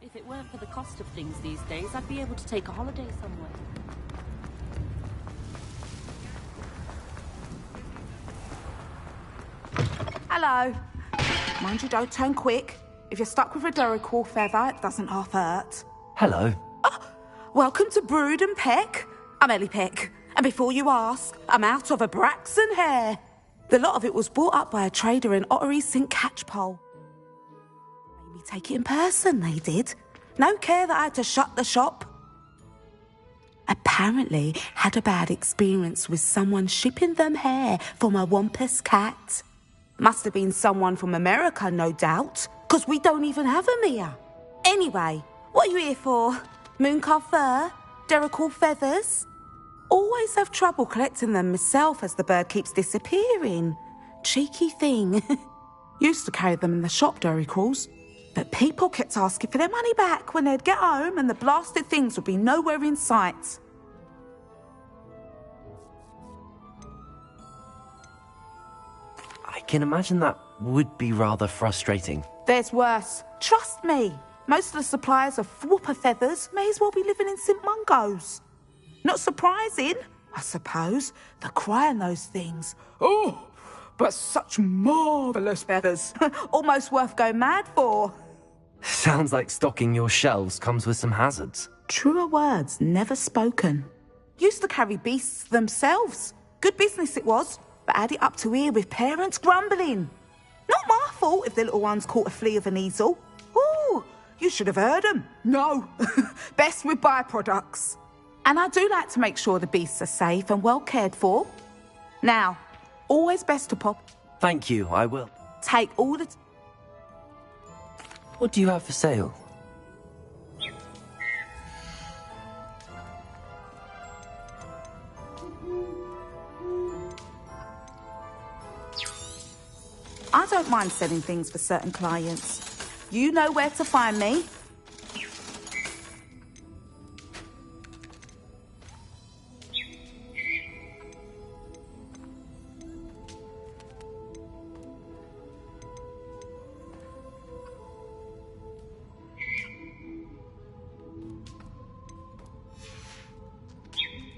If it weren't for the cost of things these days, I'd be able to take a holiday somewhere. Hello. Mind you, don't turn quick. If you're stuck with a Duracell feather, it doesn't half hurt. Hello. Welcome to Brood and Peck. I'm Ellie Peck. And before you ask, I'm out of a Braxton hair. The lot of it was bought up by a trader in Ottery St. Catchpole. Made me take it in person, they did. No care that I had to shut the shop. Apparently had a bad experience with someone shipping them hair for my Wampus cat. Must have been someone from America, no doubt, because we don't even have them here. Anyway, what are you here for? Mooncar fur? Derrickle feathers? Always have trouble collecting them myself as the bird keeps disappearing. Cheeky thing. Used to carry them in the shop, Derricles. But people kept asking for their money back when they'd get home and the blasted things would be nowhere in sight. I can imagine that would be rather frustrating. There's worse. Trust me. Most of the suppliers of whooper feathers may as well be living in St. Mungo's. Not surprising, I suppose, the cry on those things. Oh, but such marvellous feathers. Almost worth going mad for. Sounds like stocking your shelves comes with some hazards. Truer words never spoken. Used to carry beasts themselves. Good business it was, but had it up to here with parents grumbling. Not my fault if the little ones caught a flea of an easel. Ooh, you should have heard them. No, best with byproducts. And I do like to make sure the beasts are safe and well cared for. Now, always best to pop. Thank you, I will. Take all the... What do you have for sale? I don't mind selling things for certain clients. You know where to find me.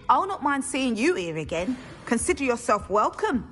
I'll not mind seeing you here again. Consider yourself welcome.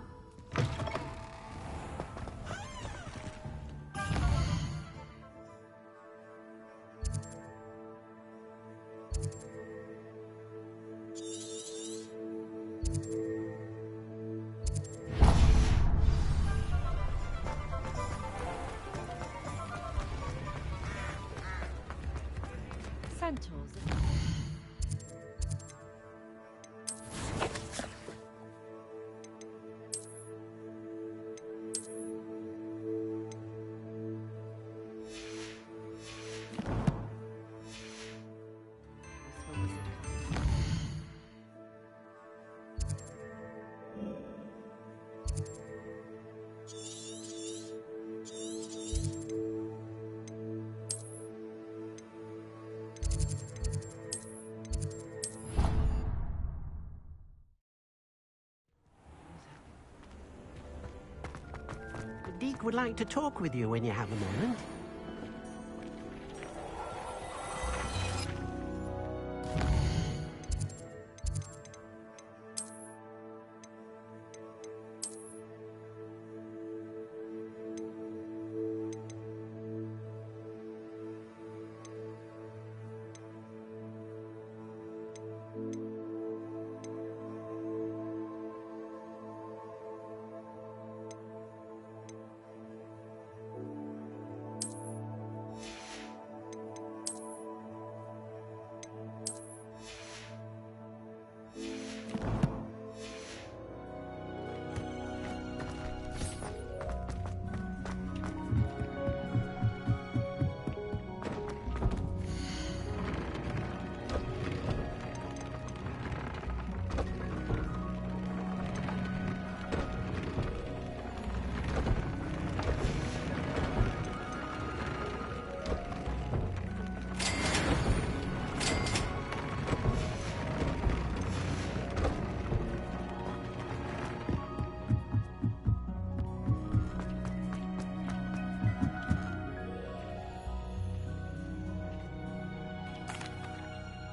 Deke would like to talk with you when you have a moment.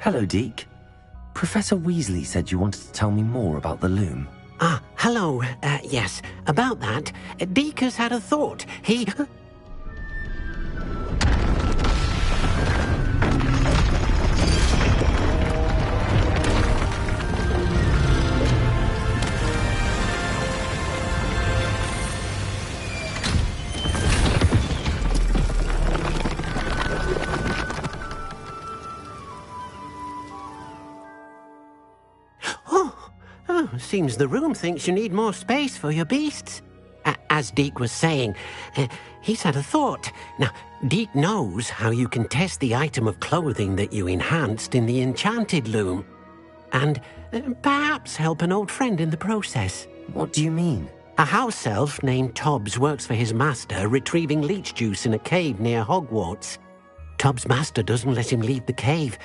Hello, Deke. Professor Weasley said you wanted to tell me more about the loom. Ah, hello. Yes, about that. Deke has had a thought. He... seems the room thinks you need more space for your beasts. As Deke was saying, he's had a thought. Now, Deke knows how you can test the item of clothing that you enhanced in the enchanted loom. And perhaps help an old friend in the process. What do you mean? A house elf named Tobbs works for his master, retrieving leech juice in a cave near Hogwarts. Tobbs' master doesn't let him leave the cave,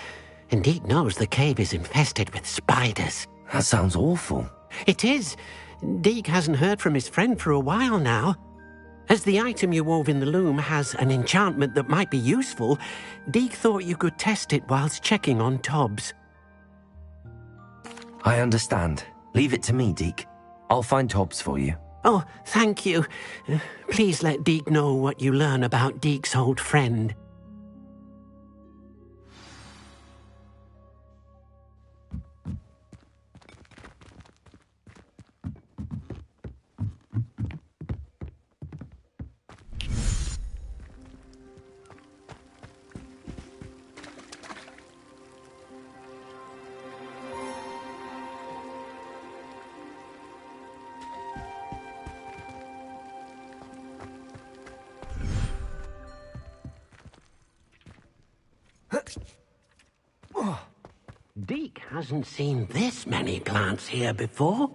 and Deke knows the cave is infested with spiders. That sounds awful. It is. Deke hasn't heard from his friend for a while now. As the item you wove in the loom has an enchantment that might be useful, Deke thought you could test it whilst checking on Tobbs. I understand. Leave it to me, Deke. I'll find Tobbs for you. Oh, thank you. Please let Deke know what you learn about Deke's old friend. Deke hasn't seen this many plants here before.